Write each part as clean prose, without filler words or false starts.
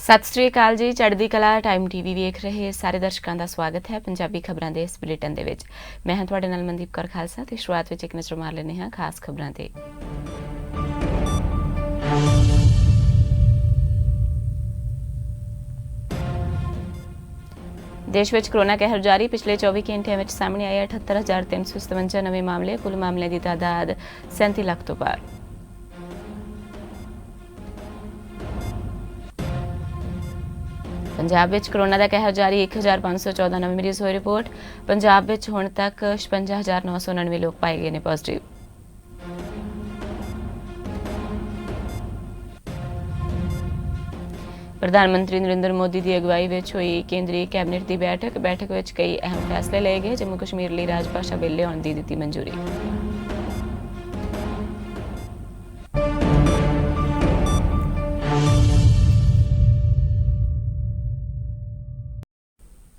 ਸਤਿ ਸ੍ਰੀ ਅਕਾਲ ਜੀ। ਚੜ੍ਹਦੀ ਕਲਾ ਟਾਈਮ ਟੀਵੀ ਵੇਖ ਰਹੇ ਸਾਰੇ ਦਰਸ਼ਕਾਂ ਦਾ ਸਵਾਗਤ ਹੈ ਪੰਜਾਬੀ ਖਬਰਾਂ ਦੇ ਇਸ ਬੁਲੇਟਿਨ ਦੇ ਵਿੱਚ। ਮੈਂ ਹਾਂ ਤੁਹਾਡੇ ਨਾਲ ਮਨਦੀਪ ਕੌਰ ਖਾਲਸਾ ਤੇ ਸ਼ੁਰੂਆਤ ਵਿੱਚ ਇੱਕ ਨਜ਼ਰ ਮਾਰ ਲੈਂਦੇ ਹਾਂ ਖਾਸ ਖਬਰਾਂ ਤੇ। ਦੇਸ਼ ਵਿੱਚ ਕੋਰੋਨਾ ਕਹਿਰ ਜਾਰੀ। ਪਿਛਲੇ 24 ਘੰਟਿਆਂ ਵਿੱਚ ਸਾਹਮਣੇ ਆਏ 78,357 ਨਵੇਂ ਮਾਮਲੇ। ਕੁੱਲ ਮਾਮਲਿਆਂ ਦੀ ਤਾਦਾਦ 37 ਲੱਖ ਤੋਂ ਪਾਰ। ਪੰਜਾਬ ਵਿੱਚ ਕੋਰੋਨਾ ਦਾ ਕਹਿਰ ਜਾਰੀ। 1,514 ਨਵੇਂ ਮਰੀਜ਼ ਹੋਏ ਰਿਪੋਰਟ। ਪੰਜਾਬ ਵਿੱਚ ਹੁਣ ਤੱਕ 56,999 ਲੋਕ ਪਾਏ ਗਏ ਨੇ ਪੋਜ਼ਿਟਿਵ। ਪ੍ਰਧਾਨ ਮੰਤਰੀ ਨਰਿੰਦਰ ਮੋਦੀ ਦੀ ਅਗਵਾਈ ਵਿੱਚ ਹੋਈ ਕੇਂਦਰੀ ਕੈਬਨਿਟ ਦੀ ਬੈਠਕ ਵਿੱਚ ਕਈ ਅਹਿਮ ਫੈਸਲੇ ਲਏ ਗਏ। ਜੰਮੂ ਕਸ਼ਮੀਰ ਲਈ ਰਾਜ ਭਾਸ਼ਾ ਬਿੱਲ ਲਿਆਉਣ ਦੀ ਦਿੱਤੀ ਮਨਜ਼ੂਰੀ।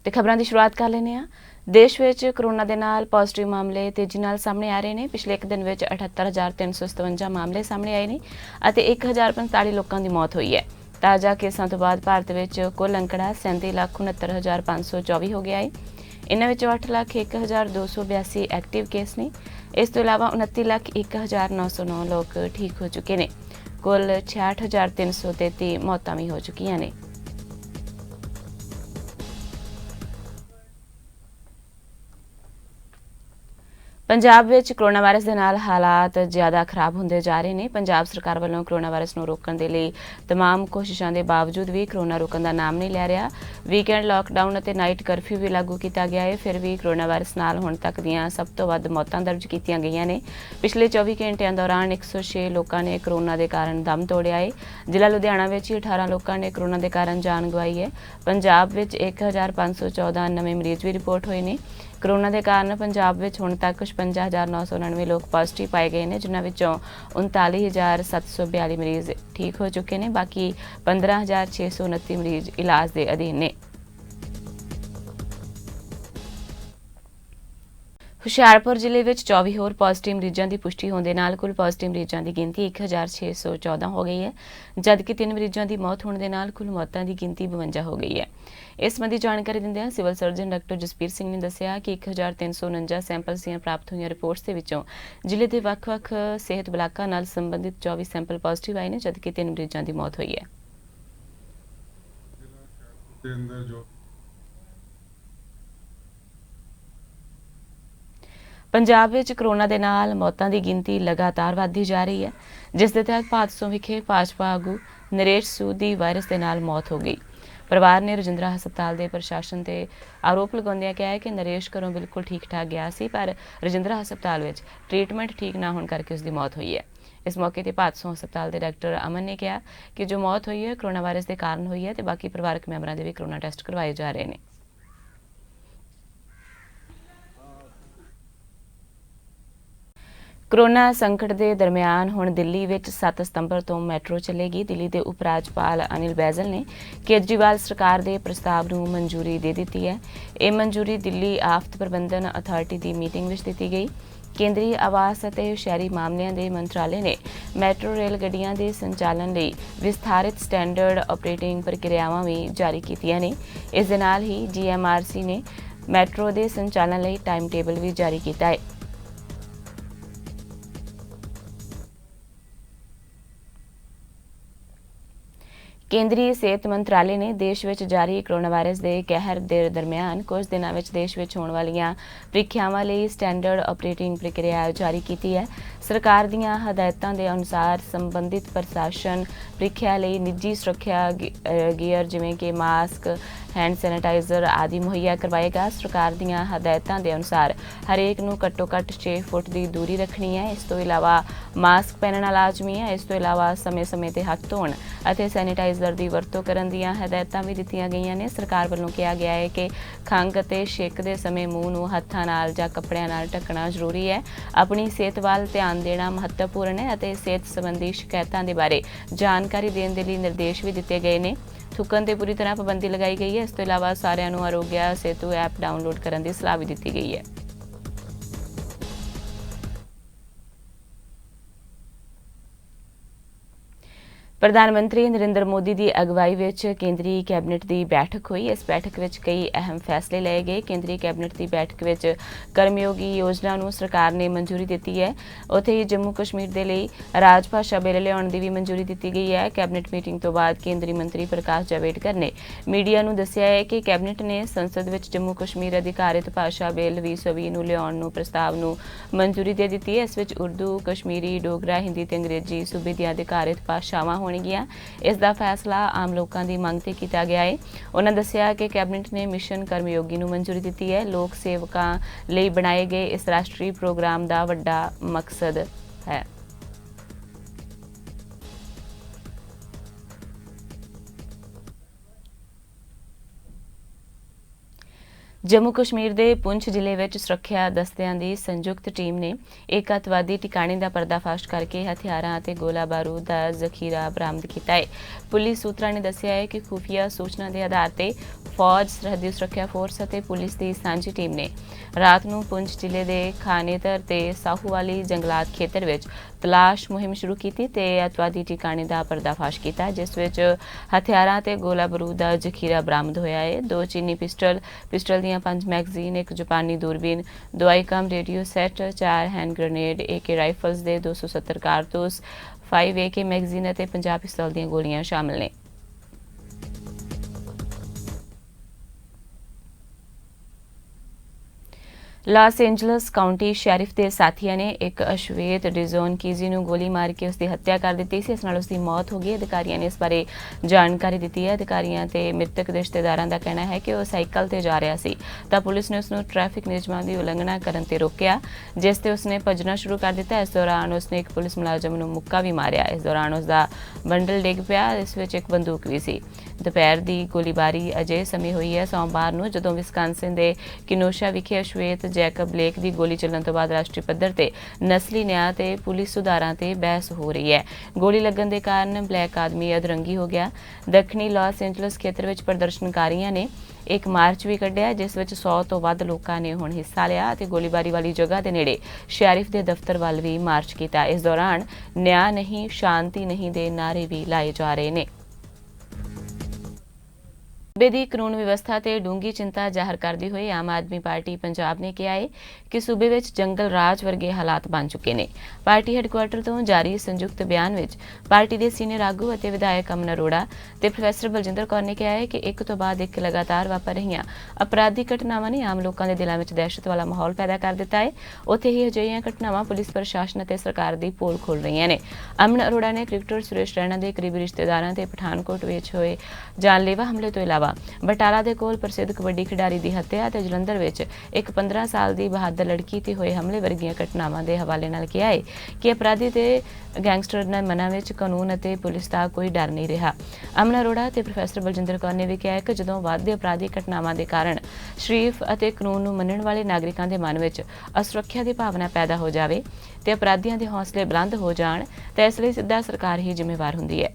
ਤੇ ਖਬਰਾਂ ਦੀ ਸ਼ੁਰੂਆਤ ਕਰ ਲੈਂਦੇ ਹਾਂ। ਦੇਸ਼ ਵਿੱਚ ਕੋਰੋਨਾ ਦੇ ਨਾਲ ਪੋਜ਼ਿਟਿਵ ਮਾਮਲੇ ਤੇਜ਼ੀ ਨਾਲ ਸਾਹਮਣੇ ਆ ਰਹੇ ਨੇ। ਪਿਛਲੇ ਇੱਕ ਦਿਨ ਵਿੱਚ 78,357 ਮਾਮਲੇ ਸਾਹਮਣੇ ਆਏ ਨੇ ਅਤੇ 1,045 ਲੋਕਾਂ ਦੀ ਮੌਤ ਹੋਈ ਹੈ। ਤਾਜ਼ਾ ਕੇਸਾਂ ਤੋਂ ਬਾਅਦ ਭਾਰਤ ਵਿੱਚ ਕੁੱਲ ਅੰਕੜਾ 37,69,524 ਹੋ ਗਿਆ ਹੈ। ਇਨ੍ਹਾਂ ਵਿੱਚੋਂ 8,01,282 ਐਕਟਿਵ ਕੇਸ ਨੇ। ਇਸ ਤੋਂ ਇਲਾਵਾ 29,01,909 ਲੋਕ ਠੀਕ ਹੋ ਚੁੱਕੇ ਨੇ। ਕੁੱਲ 66,333 ਮੌਤਾਂ ਵੀ ਹੋ ਚੁੱਕੀਆਂ ਨੇ। ਪੰਜਾਬ ਵਿੱਚ ਕੋਰੋਨਾ ਵਾਇਰਸ ਦੇ ਨਾਲ ਹਾਲਾਤ ਜ਼ਿਆਦਾ ਖਰਾਬ ਹੁੰਦੇ ਜਾ ਰਹੇ ਨੇ। ਪੰਜਾਬ ਸਰਕਾਰ ਵੱਲੋਂ ਕੋਰੋਨਾ ਵਾਇਰਸ ਨੂੰ ਰੋਕਣ ਦੇ ਲਈ तमाम ਕੋਸ਼ਿਸ਼ਾਂ ਦੇ ਬਾਵਜੂਦ ਵੀ ਕੋਰੋਨਾ ਰੁਕਣ ਦਾ ਨਾਮ ਨਹੀਂ ਲੈ ਰਿਹਾ। ਵੀਕਐਂਡ ਲਾਕਡਾਊਨ ਅਤੇ ਨਾਈਟ ਕਰਫਿਊ ਵੀ ਲਾਗੂ ਕੀਤਾ ਗਿਆ ਹੈ। ਫਿਰ ਵੀ ਕੋਰੋਨਾ ਵਾਇਰਸ ਨਾਲ ਹੁਣ ਤੱਕ ਦੀਆਂ ਸਭ ਤੋਂ ਵੱਧ ਮੌਤਾਂ ਦਰਜ ਕੀਤੀਆਂ ਗਈਆਂ ਨੇ। ਪਿਛਲੇ 24 ਘੰਟਿਆਂ ਦੌਰਾਨ 106 ਲੋਕਾਂ ਨੇ ਕੋਰੋਨਾ ਦੇ ਕਾਰਨ ਦਮ ਤੋੜਿਆ ਹੈ। ਜ਼ਿਲ੍ਹਾ ਲੁਧਿਆਣਾ ਵਿੱਚ 18 ਲੋਕਾਂ ਨੇ ਕੋਰੋਨਾ ਦੇ ਕਾਰਨ ਜਾਨ ਗਵਾਈ ਹੈ। ਪੰਜਾਬ ਵਿੱਚ 1,514 ਨਵੇਂ ਮਰੀਜ਼ ਵੀ ਰਿਪੋਰਟ ਹੋਏ ਨੇ। ਕੋਰੋਨਾ ਦੇ ਕਾਰਨ ਪੰਜਾਬ ਵਿੱਚ ਹੁਣ ਤੱਕ 56,999 ਲੋਕ ਪੋਜ਼ਿਟਿਵ ਪਾਏ ਗਏ ਨੇ, ਜਿਨ੍ਹਾਂ ਵਿੱਚੋਂ 39,742 ਮਰੀਜ਼ ਠੀਕ ਹੋ ਚੁੱਕੇ ਨੇ। ਬਾਕੀ 15,629 ਮਰੀਜ਼ ਇਲਾਜ ਦੇ ਅਧੀਨ ਨੇ। ਹੁਸ਼ਿਆਰਪੁਰ ਜ਼ਿਲ੍ਹੇ ਵਿੱਚ 24 ਹੋਰ ਪੋਜ਼ਿਟਿਵ ਮਰੀਜ਼ਾਂ ਦੀ ਪੁਸ਼ਟੀ ਹੋਣ ਦੇ ਨਾਲ ਕੁੱਲ ਪੋਜ਼ਿਟਿਵ ਮਰੀਜ਼ਾਂ ਦੀ ਗਿਣਤੀ 1,614 ਹੋ ਗਈ ਹੈ, ਜਦਕਿ 3 ਮਰੀਜ਼ਾਂ ਦੀ ਮੌਤ ਹੋਣ ਦੇ ਨਾਲ ਕੁੱਲ ਮੌਤਾਂ ਦੀ ਗਿਣਤੀ 52 ਹੋ ਗਈ ਹੈ। ਇਸ ਸੰਬੰਧੀ ਜਾਣਕਾਰੀ ਦਿੰਦਿਆਂ civil surgeon doctor Jaspir Singh ਨੇ ਦੱਸਿਆ ਕਿ 1,349 ਸੈਂਪਲਸ ਦੀਆਂ ਪ੍ਰਾਪਤ ਹੋਈਆਂ ਰਿਪੋਰਟਸ ਦੇ ਵਿੱਚੋਂ ਜ਼ਿਲ੍ਹੇ ਦੇ ਵੱਖ-ਵੱਖ ਸਿਹਤ ਬਲਾਕਾਂ ਨਾਲ ਸੰਬੰਧਿਤ 24 ਸੈਂਪਲ ਪੋਜ਼ਿਟਿਵ ਆਏ ਨੇ, ਜਦਕਿ 3 ਮਰੀਜ਼ਾਂ ਦੀ ਮੌਤ ਹੋਈ ਹੈ। ਪੰਜਾਬ ਵਿੱਚ ਕੋਰੋਨਾ ਦੇ ਨਾਲ ਮੌਤਾਂ ਦੀ ਗਿਣਤੀ ਲਗਾਤਾਰ ਵਧਦੀ ਜਾ ਰਹੀ ਹੈ, ਜਿਸ ਦੇ ਤਹਿਤ ਭਾਦਸੋਂ ਵਿਖੇ ਭਾਜਪਾ ਆਗੂ ਨਰੇਸ਼ ਸੂਦ ਦੀ ਵਾਇਰਸ ਦੇ ਨਾਲ ਮੌਤ ਹੋ ਗਈ। ਪਰਿਵਾਰ ਨੇ ਰਜਿੰਦਰਾ ਹਸਪਤਾਲ ਦੇ ਪ੍ਰਸ਼ਾਸਨ ਤੇ ਆਰੋਪ ਲਗਾਉਂਦਿਆਂ ਕਿਹਾ ਹੈ ਕਿ ਨਰੇਸ਼ ਘਰੋਂ ਬਿਲਕੁਲ ਠੀਕ-ਠਾਕ ਗਿਆ ਸੀ, ਪਰ ਰਜਿੰਦਰਾ ਹਸਪਤਾਲ ਵਿੱਚ ਟ੍ਰੀਟਮੈਂਟ ਠੀਕ ਨਾ ਹੋਣ ਕਰਕੇ ਉਸ ਦੀ ਮੌਤ ਹੋਈ ਹੈ। ਇਸ ਮੌਕੇ ਤੇ ਭਾਦਸੋਂ ਹਸਪਤਾਲ ਦੇ ਡਾਕਟਰ ਅਮਨ ਨੇ ਕਿਹਾ ਕਿ ਜੋ ਮੌਤ ਹੋਈ ਹੈ ਕੋਰੋਨਾ ਵਾਇਰਸ ਦੇ ਕਾਰਨ ਹੋਈ ਹੈ ਤੇ ਬਾਕੀ ਪਰਿਵਾਰਕ ਮੈਂਬਰਾਂ ਦੇ ਵੀ ਕੋਰੋਨਾ ਟੈਸਟ ਕਰਵਾਏ ਜਾ ਰਹੇ ਨੇ। ਕੋਰੋਨਾ ਸੰਕਟ ਦੇ ਦਰਮਿਆਨ ਹੁਣ ਦਿੱਲੀ ਵਿੱਚ 7 ਸਤੰਬਰ ਤੋਂ ਮੈਟਰੋ ਚੱਲੇਗੀ। ਦਿੱਲੀ ਦੇ ਉਪ ਰਾਜਪਾਲ ਅਨਿਲ ਬੈਜਲ ਨੇ ਕੇਜਰੀਵਾਲ ਸਰਕਾਰ ਦੇ ਪ੍ਰਸਤਾਵ ਨੂੰ ਮਨਜ਼ੂਰੀ ਦੇ ਦਿੱਤੀ ਹੈ। ਇਹ ਮਨਜ਼ੂਰੀ ਦਿੱਲੀ ਆਫਤ ਪ੍ਰਬੰਧਨ ਅਥਾਰਟੀ ਦੀ ਮੀਟਿੰਗ ਵਿੱਚ ਦਿੱਤੀ ਗਈ। ਕੇਂਦਰੀ ਆਵਾਸ ਅਤੇ ਸ਼ਹਿਰੀ ਮਾਮਲਿਆਂ ਦੇ ਮੰਤਰਾਲੇ ਨੇ ਮੈਟਰੋ ਰੇਲ ਗੱਡੀਆਂ ਦੇ ਸੰਚਾਲਨ ਲਈ ਵਿਸਥਾਰਿਤ ਸਟੈਂਡਰਡ ਆਪਰੇਟਿੰਗ ਪ੍ਰਕਿਰਿਆਵਾਂ ਵੀ ਜਾਰੀ ਕੀਤੀਆਂ ਨੇ। ਇਸ ਦੇ ਨਾਲ ਹੀ GMRC ਨੇ ਮੈਟਰੋ ਦੇ ਸੰਚਾਲਨ ਲਈ ਟਾਈਮ ਟੇਬਲ ਵੀ ਜਾਰੀ ਕੀਤਾ ਹੈ। ਕੇਂਦਰੀ ਸਿਹਤ ਮੰਤਰਾਲੇ ਨੇ ਦੇਸ਼ ਵਿੱਚ ਜਾਰੀ ਕੋਰੋਨਾ ਵਾਇਰਸ ਦੇ ਕਹਿਰ ਦੇ ਦਰਮਿਆਨ ਕੁਝ ਦਿਨਾਂ ਵਿੱਚ ਦੇਸ਼ ਵਿੱਚ ਹੋਣ ਵਾਲੀਆਂ ਪ੍ਰੀਖਿਆਵਾਂ ਲਈ ਸਟੈਂਡਰਡ ਆਪਰੇਟਿੰਗ ਪ੍ਰਕਿਰਿਆ ਜਾਰੀ ਕੀਤੀ ਹੈ। ਸਰਕਾਰ ਦੀਆਂ ਹਦਾਇਤਾਂ ਦੇ ਅਨੁਸਾਰ ਸੰਬੰਧਿਤ ਪ੍ਰਸ਼ਾਸਨ ਪ੍ਰੀਖਿਆ ਲਈ ਨਿੱਜੀ ਸੁਰੱਖਿਆ ਗੀਅਰ ਜਿਵੇਂ ਕਿ ਮਾਸਕ, ਹੈਂਡ ਸੈਨੀਟਾਈਜ਼ਰ ਆਦਿ ਮੁਹੱਈਆ ਕਰਵਾਏਗਾ। ਸਰਕਾਰ ਦੀਆਂ ਹਦਾਇਤਾਂ ਦੇ ਅਨੁਸਾਰ ਹਰੇਕ ਨੂੰ ਘੱਟੋ-ਘੱਟ 6 ਫੁੱਟ ਦੀ ਦੂਰੀ ਰੱਖਣੀ ਹੈ। ਇਸ ਤੋਂ ਇਲਾਵਾ ਮਾਸਕ ਪਹਿਨਣਾ ਲਾਜ਼ਮੀ ਹੈ। ਇਸ ਤੋਂ ਇਲਾਵਾ ਸਮੇਂ-ਸਮੇਂ ਤੇ ਹੱਥ ਧੋਣ ਅਤੇ ਸੈਨੀਟਾਈਜ਼ਰ ਦੀ ਵਰਤੋਂ ਕਰਨ ਦੀਆਂ ਹਦਾਇਤਾਂ ਵੀ ਦਿੱਤੀਆਂ ਗਈਆਂ ਨੇ। ਸਰਕਾਰ ਵੱਲੋਂ ਕਿਹਾ ਗਿਆ ਹੈ ਕਿ ਖੰਘ ਅਤੇ ਛਿੱਕ ਦੇ ਸਮੇਂ ਮੂੰਹ ਨੂੰ ਹੱਥਾਂ ਨਾਲ ਜਾਂ ਕੱਪੜਿਆਂ ਨਾਲ ਢੱਕਣਾ ਜ਼ਰੂਰੀ ਹੈ। ਆਪਣੀ ਸਿਹਤ ਵੱਲ ਧਿਆਨ ਦੇਣਾ ਮਹੱਤਵਪੂਰਨ ਹੈ ਅਤੇ ਸਿਹਤ ਸੰਬੰਧੀ ਸ਼ਿਕਾਇਤਾਂ ਦੇ ਬਾਰੇ ਜਾਣਕਾਰੀ ਦੇਣ ਦੇ ਲਈ ਨਿਰਦੇਸ਼ ਵੀ ਦਿੱਤੇ ਗਏ ਨੇ। ਥੁੱਕਣ ਤੇ ਪੂਰੀ ਤਰ੍ਹਾਂ ਪਾਬੰਦੀ ਲਗਾਈ ਗਈ ਹੈ। ਇਸ ਤੋਂ ਇਲਾਵਾ ਸਾਰਿਆਂ ਨੂੰ ਆਰੋਗਿਆ ਸੇਤੂ ਐਪ ਡਾਊਨਲੋਡ ਕਰਨ ਦੀ ਸਲਾਹ ਵੀ ਦਿੱਤੀ ਗਈ ਹੈ। प्रधानमंत्री नरेंद्र मोदी की अगवाई विच केंद्रीय कैबिनेट की बैठक हुई। इस बैठक विच कई अहम फैसले लए गए। केंद्रीय कैबिनेट की बैठक विच कर्मयोगी योजना नूं सरकार ने मंजूरी दी है। उत्थे ही जम्मू कश्मीर के लिए राजभाषा बिल लियाउण की भी मंजूरी दी गई है। कैबिनेट मीटिंग तो बाद केंद्रीय मंत्री प्रकाश जावड़ेकर ने मीडिया नूं दस्सिया है कि कैबिनेट ने संसद विच जम्मू कश्मीर अधिकारित भाषा बिल 2020 नूं लियाउण नूं प्रस्ताव नूं मंजूरी दे दित्ती है। इस विच उर्दू, कश्मीरी, डोगरा, हिंदी ते अंग्रेजी सूबे दी अधिकारित भाषावां होणगीਆਂ। इस दा फैसला आम लोगों की मंग ते कीता गया है। उन्होंने दस्सिया कि कैबिनेट ने मिशन कर्मयोगी नूं मंजूरी दी है। लोक सेवकां लई बनाए गए इस राष्ट्रीय प्रोग्राम का वड्डा मकसद है। जम्मू कश्मीर के पुंछ जिले में सुरक्षा दस्तियां की संयुक्त टीम ने एक अतवादी ठिकाने का पर्दाफाश करके हथियारां ते गोला बारूद का जखीरा बरामद किया है। पुलिस सूत्रों ने दस्सिया है कि खुफिया सूचना के आधार पर फौज, सरहदी सुरक्षा फोर्स और पुलिस की सांझी टीम ने रात को पुंछ जिले के खानेतर ते साहूवाली जंगलात खेतर में तलाश मुहिम शुरू की ते अतवादी ठिकाने का पर्दाफाश किया, जिस विच हथियारां ते गोला बारूद का जखीरा बरामद होया है। 2 चीनी पिस्टल दीयां 5 मैगजीन, 1 जापानी दूरबीन, 2 Icom radio set, 4 hand grenade, AK rifles दे 270 कारतूस, 5 AK मैगजीन और 50 पिस्तौल दीयां गोलियां शामिल ने। लॉस एंजलस काउंटी शैरिफ के साथियों ने एक अश्वेत डिजोन कीजी नूं गोली मार के उसकी हत्या कर दी सी। इस नाल उसकी मौत हो गई। अधिकारियों ने इस बारे जानकारी दी है। अधिकारियों ते मृतक के रिश्तेदारों का कहना है कि वह साइकिल ते जा रहा सी तां पुलिस ने उसनूं ट्रैफिक नियमां की उलंघना करन ते रोकिया, जिस ते उसने भजना शुरू कर दिता। इस दौरान उसने एक पुलिस मुलाजम नूं मुक्का भी मारिया। इस दौरान उसका बंडल डिग पिया। इस विच एक बंदूक भी सी। दोपहर की गोलीबारी अजे समय हुई है सोमवार नूं, जदों विस्कांसिन के किनोशा विखे अश्वेत जैकब ब्लेक की गोली चलने तो बाद राष्ट्रीय पद्धर ते नस्ली न्याय ते पुलिस सुधारां ते बहस हो रही है। गोली लगन के कारण ब्लैक आदमी अधरंगी हो गया। दक्षिणी लॉस एंजलस खेतर विच प्रदर्शनकारियों ने एक मार्च भी कढ़िया, जिस विच 100 तो वध लोगों ने हुण हिस्सा लिया ते गोलीबारी वाली जगह के नेड़े शैरिफ के दफ्तर वाल भी मार्च किया। इस दौरान न्याय नहीं, शांति नहीं दे नारे भी लाए जा रहे हैं। सूबे की कानून व्यवस्था ते डूंगी चिंता जाहिर करते हुए आम आदमी पार्टी पंजाब ने कहा है कि सूबे में जंगल राज वर्गे हालात बन चुके हैं। पार्टी हैडकुआटर तो जारी संयुक्त बयान में पार्टी के सीनियर आगू और विधायक अमन अरोड़ा ते प्रोफैसर बलजिंदर कौर ने कहा है कि एक तो बाद एक लगातार वापर रही अपराधी घटनावां ने आम लोगों के दिलों में दहशत वाला माहौल पैदा कर दिता है। उत्थे ही अजिहियां घटनावां पुलिस प्रशासन और सरकार की पोल खोल रही हैं। अमन अरोड़ा ने क्रिकेटर सुरेश रैना के करीबी रिश्तेदारों से पठानकोट में हुए जानलेवा हमले तो इलावा बटाला दे कोल प्रसिद्ध कबड्डी खिडारी की हत्या ते जलंधर विच एक 15 साल की बहादुर लड़की ते होए हमले वर्गियां घटनावां के हवाले नाल कहा है कि अपराधी ते गैंगस्टर दे मनां विच कानून अते पुलिस का कोई डर नहीं रहा। अमन अरोड़ा ते प्रोफैसर बलजिंदर कौर ने भी कहा कि जदों वधदे अपराधी घटनावां के कारण शरीफ अते कानून नूं मनण वाले नागरिकां दे मन विच असुरक्षा की भावना पैदा हो जाए ते अपराधियों के हौसले बुलंद हो जाण ते इस लई सिद्धा सरकार ही जिम्मेवार हुंदी है।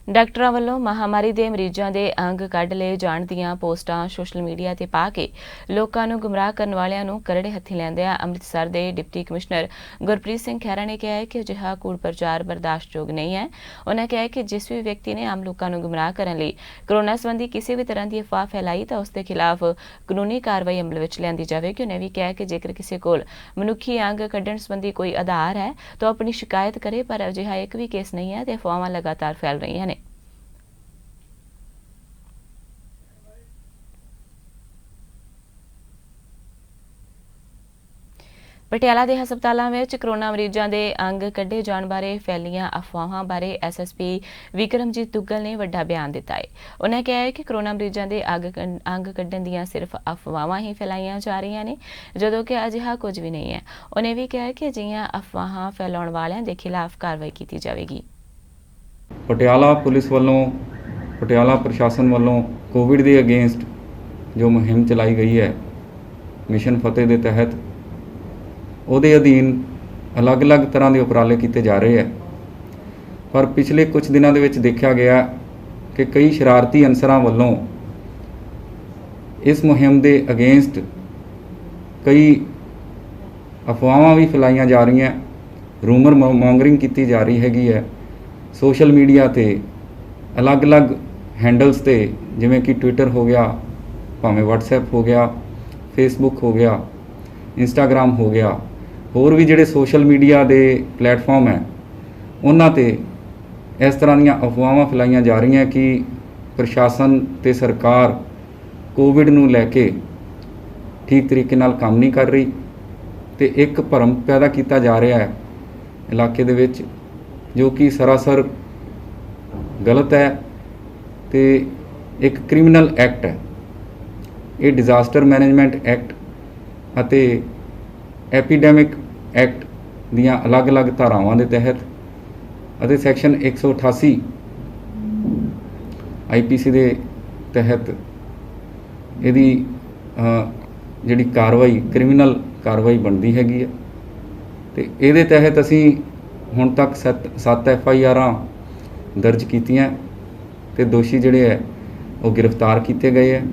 ਡਾਕਟਰਾਂ ਵੱਲੋਂ ਮਹਾਮਾਰੀ ਦੇ ਮਰੀਜ਼ਾਂ ਦੇ ਅੰਗ ਕੱਢ ਲਏ ਜਾਣ ਦੀਆਂ ਪੋਸਟਾਂ ਸੋਸ਼ਲ ਮੀਡੀਆ ਤੇ ਪਾ ਕੇ ਲੋਕਾਂ ਨੂੰ ਗੁੰਮਰਾਹ ਕਰਨ ਵਾਲਿਆਂ ਨੂੰ ਕਰੜੇ ਹੱਥੀਂ ਲੈਂਦਿਆਂ ਅੰਮ੍ਰਿਤਸਰ ਦੇ ਡਿਪਟੀ ਕਮਿਸ਼ਨਰ ਗੁਰਪ੍ਰੀਤ ਸਿੰਘ ਖਹਿਰਾ ਨੇ ਕਿਹਾ ਹੈ ਕਿ ਅਜਿਹਾ ਕੂੜ ਪ੍ਰਚਾਰ ਬਰਦਾਸ਼ਤਯੋਗ ਨਹੀਂ ਹੈ। ਉਹਨਾਂ ਕਿਹਾ ਹੈ ਕਿ ਜਿਸ ਵੀ ਵਿਅਕਤੀ ਨੇ ਆਮ ਲੋਕਾਂ ਨੂੰ ਗੁੰਮਰਾਹ ਕਰਨ ਲਈ ਕੋਰੋਨਾ ਸੰਬੰਧੀ ਕਿਸੇ ਵੀ ਤਰ੍ਹਾਂ ਦੀ ਅਫਵਾਹ ਫੈਲਾਈ ਤਾਂ ਉਸ ਦੇ ਖਿਲਾਫ ਕਾਨੂੰਨੀ ਕਾਰਵਾਈ ਅਮਲ ਵਿੱਚ ਲਿਆਂਦੀ ਜਾਵੇਗੀ। ਉਹਨੇ ਵੀ ਕਿਹਾ ਕਿ ਜੇਕਰ ਕਿਸੇ ਕੋਲ ਮਨੁੱਖੀ ਅੰਗ ਕੱਢਣ ਸੰਬੰਧੀ ਕੋਈ ਆਧਾਰ ਹੈ ਤਾਂ ਆਪਣੀ ਸ਼ਿਕਾਇਤ ਕਰੇ, ਪਰ ਅਜਿਹਾ ਇੱਕ ਵੀ ਕੇਸ ਨਹੀਂ ਹੈ ਤੇ ਅਫਵਾਹਾਂ ਲਗਾਤਾਰ ਫੈਲ ਰਹੀਆਂ ਨੇ। ਪਟਿਆਲਾ ਦੇ ਹਸਪਤਾਲਾਂ ਵਿੱਚ ਕਰੋਨਾ ਮਰੀਜ਼ਾਂ ਦੇ ਅੰਗ ਕੱਢੇ ਜਾਣ ਬਾਰੇ ਫੈਲੀਆਂ ਅਫਵਾਹਾਂ ਬਾਰੇ ਐਸਐਸਪੀ ਵਿਕਰਮਜੀਤ ਦੁੱਗਲ ਨੇ ਵੱਡਾ ਬਿਆਨ ਦਿੱਤਾ ਹੈ। ਉਹਨਾਂ ਕਿਹਾ ਹੈ ਕਿ ਕਰੋਨਾ ਮਰੀਜ਼ਾਂ ਦੇ ਅੰਗ ਕੱਢਣ ਦੀਆਂ ਸਿਰਫ ਅਫਵਾਹਾਂ ਹੀ ਫੈਲਾਈਆਂ ਜਾ ਰਹੀਆਂ ਨੇ, ਜਦੋਂ ਕਿ ਅਜਿਹਾ ਕੁਝ ਵੀ ਨਹੀਂ ਹੈ। ਉਹਨੇ ਵੀ ਕਿਹਾ ਕਿ ਅਜਿਹੀਆਂ ਅਫਵਾਹਾਂ ਫੈਲਾਉਣ ਵਾਲਿਆਂ ਦੇ ਖਿਲਾਫ ਕਾਰਵਾਈ ਕੀਤੀ ਜਾਵੇਗੀ। ਪਟਿਆਲਾ ਪੁਲਿਸ ਵੱਲੋਂ ਪਟਿਆਲਾ ਪ੍ਰਸ਼ਾਸਨ ਵੱਲੋਂ ਕੋਵਿਡ ਦੇ ਅਗੇਂਸਟ ਜੋ ਮੁਹਿੰਮ ਚਲਾਈ ਗਈ ਹੈ ਮਿਸ਼ਨ ਫਤਿਹ ਦੇ ਤਹਿਤ ਉਹਦੇ ਅਧੀਨ ਅਲੱਗ-ਅਲੱਗ ਤਰ੍ਹਾਂ ਦੇ ਉਪਰਾਲੇ ਕੀਤੇ ਜਾ ਰਹੇ ਹੈ। ਪਰ ਪਿਛਲੇ ਕੁਝ ਦਿਨਾਂ ਦੇ ਵਿੱਚ ਦੇਖਿਆ ਗਿਆ ਕਿ ਕਈ ਸ਼ਰਾਰਤੀ ਅਨਸਰਾਂ ਵੱਲੋਂ ਇਸ ਮੁਹਿੰਮ ਦੇ ਅਗੇਂਸਟ ਕਈ ਅਫਵਾਹਾਂ ਵੀ ਫੈਲਾਈਆਂ ਜਾ ਰਹੀਆਂ, ਰੂਮਰ ਮੌਂਗਰਿੰਗ ਕੀਤੀ ਜਾ ਰਹੀ ਹੈਗੀ ਹੈ। ਸੋਸ਼ਲ ਮੀਡੀਆ ਤੇ ਅਲੱਗ-ਅਲੱਗ ਹੈਂਡਲਸ ਤੇ, ਜਿਵੇਂ ਕਿ ਟਵਿੱਟਰ ਹੋ ਗਿਆ, ਭਾਵੇਂ ਵਟਸਐਪ ਹੋ ਗਿਆ, ਫੇਸਬੁੱਕ ਹੋ ਗਿਆ, ਇੰਸਟਾਗ੍ਰਾਮ ਹੋ ਗਿਆ, ਹੋਰ ਵੀ ਜਿਹੜੇ ਸੋਸ਼ਲ ਮੀਡੀਆ ਦੇ ਪਲੇਟਫਾਰਮ ਹੈ ਉਹਨਾਂ ਤੇ ਇਸ ਤਰ੍ਹਾਂ ਦੀਆਂ ਅਫਵਾਹਾਂ ਫੈਲਾਈਆਂ ਜਾ ਰਹੀਆਂ ਕਿ ਪ੍ਰਸ਼ਾਸਨ ਤੇ ਸਰਕਾਰ ਕੋਵਿਡ ਨੂੰ ਲੈ ਕੇ ਠੀਕ ਤਰੀਕੇ ਨਾਲ ਕੰਮ ਨਹੀਂ ਕਰ ਰਹੀ ਤੇ ਇੱਕ ਭਰਮ ਪੈਦਾ ਕੀਤਾ ਜਾ ਰਿਹਾ ਹੈ ਇਲਾਕੇ ਦੇ ਵਿੱਚ, ਜੋ ਕਿ ਸਰਾਸਰ ਗਲਤ ਹੈ ਤੇ ਇੱਕ ਕ੍ਰਿਮੀਨਲ ਐਕਟ ਹੈ। ਇਹ ਡਿਜ਼ਾਸਟਰ ਮੈਨੇਜਮੈਂਟ ਐਕਟ ਅਤੇ ਐਪੀਡੈਮਿਕ ਐਕਟ ਦੀਆਂ ਅਲੱਗ-ਅਲੱਗ ਧਾਰਾਵਾਂ ਦੇ ਤਹਿਤ ਅਤੇ ਸੈਕਸ਼ਨ 188 IPC ਦੇ ਤਹਿਤ ਇਹਦੀ ਜਿਹੜੀ ਕਾਰਵਾਈ, ਕ੍ਰਿਮੀਨਲ ਕਾਰਵਾਈ ਬਣਦੀ ਹੈਗੀ ਹੈ। ਤੇ ਇਹਦੇ ਤਹਿਤ ਅਸੀਂ ਹੁਣ ਤੱਕ 7 FIRਾਂ ਦਰਜ ਕੀਤੀਆਂ ਤੇ ਦੋਸ਼ੀ ਜਿਹੜੇ ਹੈ ਉਹ ਗ੍ਰਿਫਤਾਰ ਕੀਤੇ ਗਏ ਹੈ।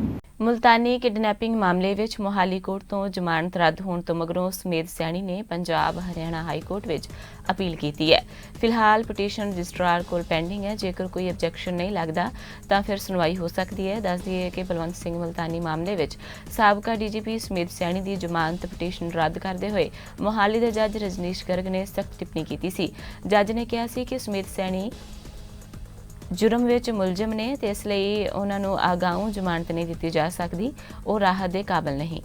ਮੁਲਤਾਨੀ ਕਿਡਨੈਪਿੰਗ ਮਾਮਲੇ ਵਿੱਚ ਮੋਹਾਲੀ ਕੋਰਟ ਤੋਂ ਜ਼ਮਾਨਤ ਰੱਦ ਹੋਣ ਤੋਂ ਮਗਰੋਂ ਸੁਮੇਧ ਸੈਣੀ ਨੇ ਪੰਜਾਬ ਹਰਿਆਣਾ ਹਾਈ ਕੋਰਟ ਵਿੱਚ ਅਪੀਲ ਕੀਤੀ ਹੈ। ਫਿਲਹਾਲ ਪਟੀਸ਼ਨ ਰਜਿਸਟਰਾਰ ਕੋਲ ਪੈਂਡਿੰਗ ਹੈ। ਜੇਕਰ ਕੋਈ ਆਬਜੈਕਸ਼ਨ ਨਹੀਂ ਲੱਗਦਾ ਤਾਂ ਫਿਰ ਸੁਣਵਾਈ ਹੋ ਸਕਦੀ ਹੈ। ਦੱਸ ਦਈਏ ਕਿ ਬਲਵੰਤ ਸਿੰਘ ਮੁਲਤਾਨੀ ਮਾਮਲੇ ਵਿੱਚ ਸਾਬਕਾ DGP ਸੁਮੇਧ ਸੈਣੀ ਦੀ ਜ਼ਮਾਨਤ ਪਟੀਸ਼ਨ ਰੱਦ ਕਰਦੇ ਹੋਏ ਮੋਹਾਲੀ ਦੇ ਜੱਜ ਰਜਨੀਸ਼ ਗਰਗ ਨੇ ਸਖਤ ਟਿੱਪਣੀ ਕੀਤੀ ਸੀ। ਜੱਜ ਨੇ ਕਿਹਾ ਸੀ ਕਿ ਸੁਮੇਧ ਸੈਣੀ ਜੁਰਮ ਵਿੱਚ ਮੁਲਜ਼ਮ ਨੇ ਤੇ ਇਸ ਲਈ ਉਹਨਾਂ ਨੂੰ ਅਗਾਊਂ ਜ਼ਮਾਨਤ ਨਹੀਂ ਦਿੱਤੀ ਜਾ ਸਕਦੀ, ਉਹ ਰਾਹਤ ਦੇ ਕਾਬਿਲ ਨਹੀਂ।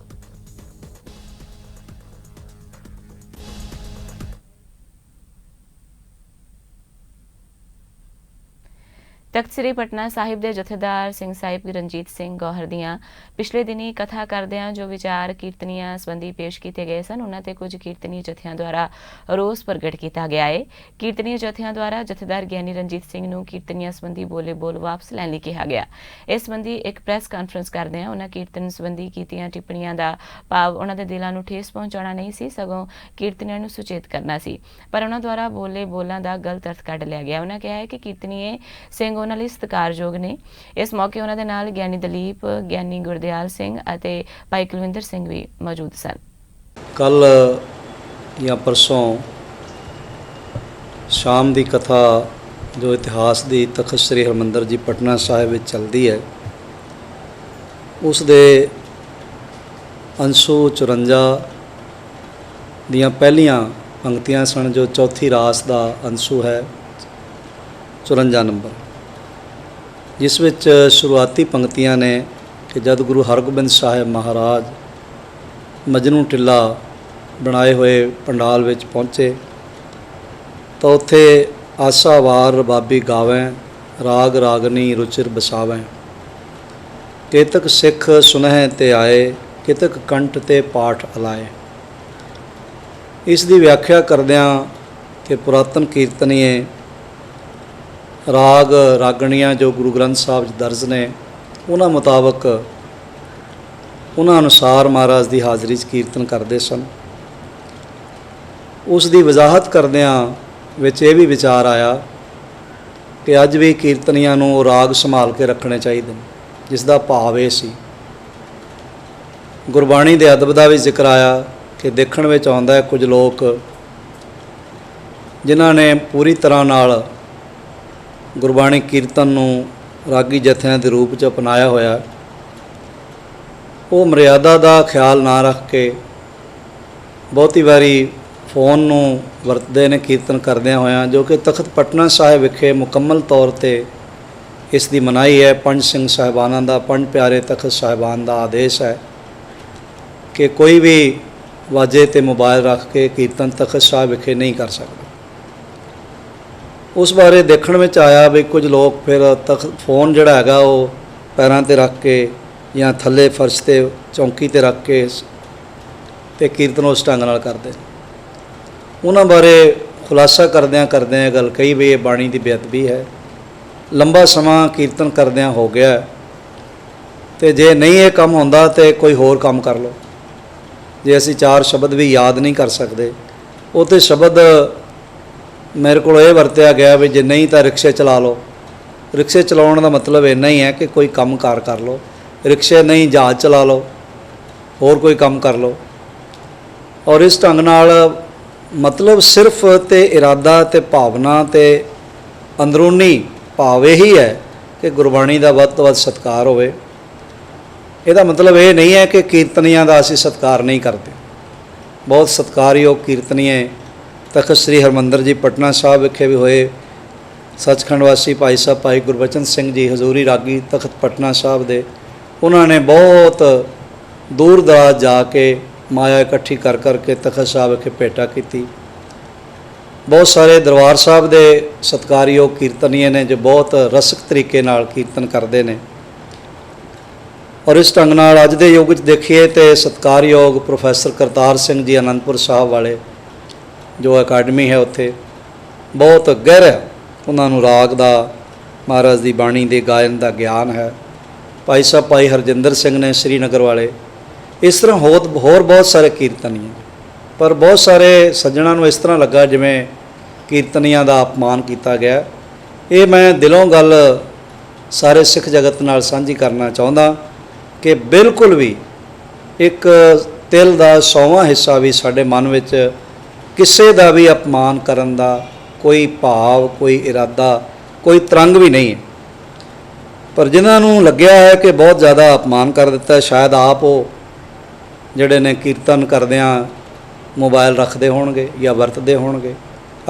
ਤਖਤ ਸ੍ਰੀ ਪਟਨਾ ਸਾਹਿਬ ਦੇ ਜਥੇਦਾਰ ਸਿੰਘ ਸਾਹਿਬ ਰਣਜੀਤ ਸਿੰਘ ਗੌਹਰ ਦੀਆਂ ਪਿਛਲੇ ਦਿਨੀ ਕਥਾ ਕਰਦਿਆਂ ਜੋ ਵਿਚਾਰ ਕੀਰਤਨੀਆਂ ਸੰਬੰਧੀ ਪੇਸ਼ ਕੀਤੇ ਗਏ ਸਨ, ਉਹਨਾਂ ਤੇ ਕੁਝ ਕੀਰਤਨੀ ਜਥਿਆਂ ਦੁਆਰਾ ਰੋਸ ਪ੍ਰਗਟ ਕੀਤਾ ਗਿਆ ਹੈ। ਕੀਰਤਨੀ ਜਥਿਆਂ ਦੁਆਰਾ ਜਥੇਦਾਰ ਗਿਆਨੀ ਰਣਜੀਤ ਸਿੰਘ ਨੂੰ ਕੀਰਤਨੀਆਂ ਸੰਬੰਧੀ ਬੋਲ ਵਾਪਸ ਲੈਣ ਲਈ ਕਿਹਾ ਗਿਆ। ਇਸ ਸੰਬੰਧੀ ਇੱਕ ਪ੍ਰੈਸ ਕਾਨਫਰੰਸ ਕਰਦਿਆਂ ਉਹਨਾਂ ਕੀਰਤਨ ਸੰਬੰਧੀ ਕੀਤੀਆਂ ਟਿੱਪਣੀਆਂ ਦਾ ਭਾਵ ਉਹਨਾਂ ਦੇ ਦਿਲਾਂ ਨੂੰ ਠੇਸ ਪਹੁੰਚਾਉਣਾ ਨਹੀਂ ਸੀ, ਸਗੋਂ ਕੀਰਤਨੀਆਂ ਨੂੰ ਸੁਚੇਤ ਕਰਨਾ ਸੀ, ਪਰ ਉਹਨਾਂ ਦੁਆਰਾ ਬੋਲਾਂ ਦਾ ਗਲਤ ਅਰਥ ਕੱਢ ਲਿਆ ਗਿਆ। ਉਹਨਾਂ ਕਿਹਾ ਹੈ ਕਿ ਕੀਰਤਨੀਏ ਸਿੰਘ ਉਹਨਾਂ ਲਈ ਸਤਿਕਾਰਯੋਗ ਨੇ। ਇਸ ਮੌਕੇ ਉਹਨਾਂ ਦੇ ਨਾਲ ਗਿਆਨੀ ਦਲੀਪ, ਗਿਆਨੀ ਗੁਰਦਿਆਲ ਸਿੰਘ ਅਤੇ ਭਾਈ ਕੁਲਵਿੰਦਰ ਸਿੰਘ ਵੀ ਮੌਜੂਦ ਸਨ। ਕੱਲ ਜਾਂ ਪਰਸੋਂ ਸ਼ਾਮ ਦੀ ਕਥਾ ਜੋ ਇਤਿਹਾਸ ਦੀ ਤਖਤ ਸ੍ਰੀ ਹਰਿਮੰਦਰ ਜੀ ਪਟਨਾ ਸਾਹਿਬ ਵਿੱਚ ਚੱਲਦੀ ਹੈ, ਉਸ ਦੇ ਅੰਸ਼ੂ 54 ਦੀਆਂ ਪਹਿਲੀਆਂ ਪੰਕਤੀਆਂ ਸਨ, ਜੋ ਚੌਥੀ ਰਾਸ ਦਾ ਅੰਸ਼ੂ ਹੈ 54 ਨੰਬਰ, ਜਿਸ ਵਿੱਚ ਸ਼ੁਰੂਆਤੀ ਪੰਕਤੀਆਂ ਨੇ ਕਿ ਜਦ ਗੁਰੂ ਹਰਗੋਬਿੰਦ ਸਾਹਿਬ ਮਹਾਰਾਜ ਮਜਨੂ ਟਿੱਲਾ ਬਣਾਏ ਹੋਏ ਪੰਡਾਲ ਵਿੱਚ ਪਹੁੰਚੇ ਤਾਂ ਉੱਥੇ ਆਸਾ ਵਾਰ ਰਬਾਬੀ ਗਾਵੈਂ, ਰਾਗ ਰਾਗਨੀ ਰੁਚਿਰ ਬਸਾਵੈਂ, ਕੇਤਕ ਸਿੱਖ ਸੁਨਹਿ ਤੇ ਆਏ, ਕਿਤਕ ਕੰਠ ਤੇ ਪਾਠ ਅਲਾਏ। ਇਸ ਦੀ ਵਿਆਖਿਆ ਕਰਦਿਆਂ ਕਿ ਪੁਰਾਤਨ ਕੀਰਤਨੀਏ ਰਾਗ ਰਾਗਣੀਆਂ ਜੋ ਗੁਰੂ ਗ੍ਰੰਥ ਸਾਹਿਬ 'ਚ ਦਰਜ ਨੇ, ਉਹਨਾਂ ਮੁਤਾਬਕ ਉਹਨਾਂ ਅਨੁਸਾਰ ਮਹਾਰਾਜ ਦੀ ਹਾਜ਼ਰੀ 'ਚ ਕੀਰਤਨ ਕਰਦੇ ਸਨ। ਉਸ ਦੀ ਵਜ਼ਾਹਤ ਕਰਦਿਆਂ ਵਿੱਚ ਇਹ ਵੀ ਵਿਚਾਰ ਆਇਆ ਕਿ ਅੱਜ ਵੀ ਕੀਰਤਨੀਆਂ ਨੂੰ ਰਾਗ ਸੰਭਾਲ ਕੇ ਰੱਖਣੇ ਚਾਹੀਦੇ ਨੇ, ਜਿਸ ਦਾ ਭਾਵ ਇਹ ਸੀ। ਗੁਰਬਾਣੀ ਦੇ ਅਦਬ ਦਾ ਵੀ ਜ਼ਿਕਰ ਆਇਆ ਕਿ ਦੇਖਣ ਵਿੱਚ ਆਉਂਦਾ ਹੈ ਕੁਝ ਲੋਕ ਜਿਨ੍ਹਾਂ ਨੇ ਪੂਰੀ ਤਰ੍ਹਾਂ ਨਾਲ ਗੁਰਬਾਣੀ ਕੀਰਤਨ ਨੂੰ ਰਾਗੀ ਜਥਿਆਂ ਦੇ ਰੂਪ 'ਚ ਅਪਣਾਇਆ ਹੋਇਆ, ਉਹ ਮਰਿਆਦਾ ਦਾ ਖਿਆਲ ਨਾ ਰੱਖ ਕੇ ਬਹੁਤੀ ਵਾਰੀ ਫੋਨ ਨੂੰ ਵਰਤਦੇ ਨੇ ਕੀਰਤਨ ਕਰਦਿਆਂ ਹੋਇਆਂ, ਜੋ ਕਿ ਤਖਤ ਪਟਨਾ ਸਾਹਿਬ ਵਿਖੇ ਮੁਕੰਮਲ ਤੌਰ 'ਤੇ ਇਸ ਦੀ ਮਨਾਹੀ ਹੈ। ਪੰਜ ਸਿੰਘ ਸਾਹਿਬਾਨਾਂ ਦਾ, ਪੰਜ ਪਿਆਰੇ ਤਖਤ ਸਾਹਿਬਾਨ ਦਾ ਆਦੇਸ਼ ਹੈ ਕਿ ਕੋਈ ਵੀ ਵਾਜੇ 'ਤੇ ਮੋਬਾਈਲ ਰੱਖ ਕੇ ਕੀਰਤਨ ਤਖਤ ਸਾਹਿਬ ਵਿਖੇ ਨਹੀਂ ਕਰ ਸਕਦਾ। ਉਸ ਬਾਰੇ ਦੇਖਣ ਵਿੱਚ ਆਇਆ ਵੀ ਕੁਝ ਲੋਕ ਫਿਰ ਫੋਨ ਜਿਹੜਾ ਹੈਗਾ ਉਹ ਪੈਰਾਂ 'ਤੇ ਰੱਖ ਕੇ ਜਾਂ ਥੱਲੇ ਫਰਸ਼ 'ਤੇ ਚੌਂਕੀ 'ਤੇ ਰੱਖ ਕੇ ਤੇ ਕੀਰਤਨ ਉਸ ਢੰਗ ਨਾਲ ਕਰਦੇ। ਉਹਨਾਂ ਬਾਰੇ ਖੁਲਾਸਾ ਕਰਦਿਆਂ ਇਹ ਗੱਲ ਕਹੀ ਵੀ ਇਹ ਬਾਣੀ ਦੀ ਬੇਅਦਬੀ ਹੈ। ਲੰਬਾ ਸਮਾਂ ਕੀਰਤਨ ਕਰਦਿਆਂ ਹੋ ਗਿਆ ਤੇ ਜੇ ਨਹੀਂ ਇਹ ਕੰਮ ਹੁੰਦਾ ਤੇ ਕੋਈ ਹੋਰ ਕੰਮ ਕਰ ਲਓ। ਜੇ ਅਸੀਂ 4 ਸ਼ਬਦ ਵੀ ਯਾਦ ਨਹੀਂ ਕਰ ਸਕਦੇ, ਉਹ ਤੇ ਸ਼ਬਦ ਮੇਰੇ ਕੋਲ ਇਹ ਵਰਤਿਆ ਗਿਆ ਵੀ ਜੇ ਨਹੀਂ ਤਾਂ ਰਿਕਸ਼ੇ ਚਲਾ ਲਓ। ਰਿਕਸ਼ੇ ਚਲਾਉਣ ਦਾ ਮਤਲਬ ਇੰਨਾ ਹੀ ਹੈ ਕਿ ਕੋਈ ਕੰਮ ਕਾਰ ਕਰ ਲਓ। ਰਿਕਸ਼ੇ ਨਹੀਂ ਜਹਾਜ਼ ਚਲਾ ਲਓ, ਹੋਰ ਕੋਈ ਕੰਮ ਕਰ ਲਓ। ਔਰ ਇਸ ਢੰਗ ਨਾਲ ਮਤਲਬ ਸਿਰਫ ਤੇ ਇਰਾਦਾ ਤੇ ਭਾਵਨਾ ਤੇ ਅੰਦਰੂਨੀ ਭਾਵ ਇਹੀ ਹੈ ਕਿ ਗੁਰਬਾਣੀ ਦਾ ਵੱਧ ਤੋਂ ਵੱਧ ਸਤਿਕਾਰ ਹੋਵੇ। ਇਹਦਾ ਮਤਲਬ ਇਹ ਨਹੀਂ ਹੈ ਕਿ ਕੀਰਤਨੀਆਂ ਦਾ ਅਸੀਂ ਸਤਿਕਾਰ ਨਹੀਂ ਕਰਦੇ। ਬਹੁਤ ਸਤਿਕਾਰਯੋਗ ਕੀਰਤਨੀਏ ਤਖਤ ਸ੍ਰੀ ਹਰਿਮੰਦਰ ਜੀ ਪਟਨਾ ਸਾਹਿਬ ਵਿਖੇ ਵੀ ਹੋਏ। ਸੱਚਖੰਡ ਵਾਸੀ ਭਾਈ ਸਾਹਿਬ ਭਾਈ ਗੁਰਬਚਨ ਸਿੰਘ ਜੀ ਹਜ਼ੂਰੀ ਰਾਗੀ ਤਖਤ ਪਟਨਾ ਸਾਹਿਬ ਦੇ, ਉਹਨਾਂ ਨੇ ਬਹੁਤ ਦੂਰ ਦਰਾਜ ਜਾ ਕੇ ਮਾਇਆ ਇਕੱਠੀ ਕਰ ਕਰਕੇ ਤਖਤ ਸਾਹਿਬ ਵਿਖੇ ਭੇਟਾ ਕੀਤੀ। ਬਹੁਤ ਸਾਰੇ ਦਰਬਾਰ ਸਾਹਿਬ ਦੇ ਸਤਿਕਾਰਯੋਗ ਕੀਰਤਨੀਏ ਨੇ ਜੋ ਬਹੁਤ ਰਸਕ ਤਰੀਕੇ ਨਾਲ ਕੀਰਤਨ ਕਰਦੇ ਨੇ। ਔਰ ਇਸ ਢੰਗ ਨਾਲ ਅੱਜ ਦੇ ਯੁੱਗ 'ਚ ਦੇਖੀਏ ਤੇ ਸਤਿਕਾਰਯੋਗ ਪ੍ਰੋਫੈਸਰ ਕਰਤਾਰ ਸਿੰਘ ਜੀ ਅਨੰਦਪੁਰ ਸਾਹਿਬ ਵਾਲੇ ਜੋ ਅਕੈਡਮੀ ਹੈ ਉੱਥੇ ਬਹੁਤ ਗਹਿਰਾ ਉਹਨਾਂ ਨੂੰ ਰਾਗ ਦਾ, ਮਹਾਰਾਜ ਦੀ ਬਾਣੀ ਦੇ ਗਾਇਨ ਦਾ ਗਿਆਨ ਹੈ। ਭਾਈ ਸਾਹਿਬ ਭਾਈ ਹਰਜਿੰਦਰ ਸਿੰਘ ਨੇ ਸ਼੍ਰੀਨਗਰ ਵਾਲੇ, ਇਸ ਤਰ੍ਹਾਂ ਹੋਰ ਬਹੁਤ ਸਾਰੇ ਕੀਰਤਨੀਏ। ਪਰ ਬਹੁਤ ਸਾਰੇ ਸੱਜਣਾਂ ਨੂੰ ਇਸ ਤਰ੍ਹਾਂ ਲੱਗਾ ਜਿਵੇਂ ਕੀਰਤਨੀਆਂ ਦਾ ਅਪਮਾਨ ਕੀਤਾ ਗਿਆ। ਇਹ ਮੈਂ ਦਿਲੋਂ ਗੱਲ ਸਾਰੇ ਸਿੱਖ ਜਗਤ ਨਾਲ ਸਾਂਝੀ ਕਰਨਾ ਚਾਹੁੰਦਾ ਕਿ ਬਿਲਕੁਲ ਵੀ ਇੱਕ ਤਿਲ ਦਾ 100ਵਾਂ ਹਿੱਸਾ ਵੀ ਸਾਡੇ ਮਨ ਵਿੱਚ ਕਿਸੇ ਦਾ ਵੀ ਅਪਮਾਨ ਕਰਨ ਦਾ ਕੋਈ ਭਾਵ, ਕੋਈ ਇਰਾਦਾ, ਕੋਈ ਤਰੰਗ ਵੀ ਨਹੀਂ ਹੈ। ਪਰ ਜਿਨ੍ਹਾਂ ਨੂੰ ਲੱਗਿਆ ਹੈ ਕਿ ਬਹੁਤ ਜ਼ਿਆਦਾ ਅਪਮਾਨ ਕਰ ਦਿੱਤਾ, ਸ਼ਾਇਦ ਆਪ ਉਹ ਜਿਹੜੇ ਨੇ ਕੀਰਤਨ ਕਰਦਿਆਂ ਮੋਬਾਈਲ ਰੱਖਦੇ ਹੋਣਗੇ ਜਾਂ ਵਰਤਦੇ ਹੋਣਗੇ।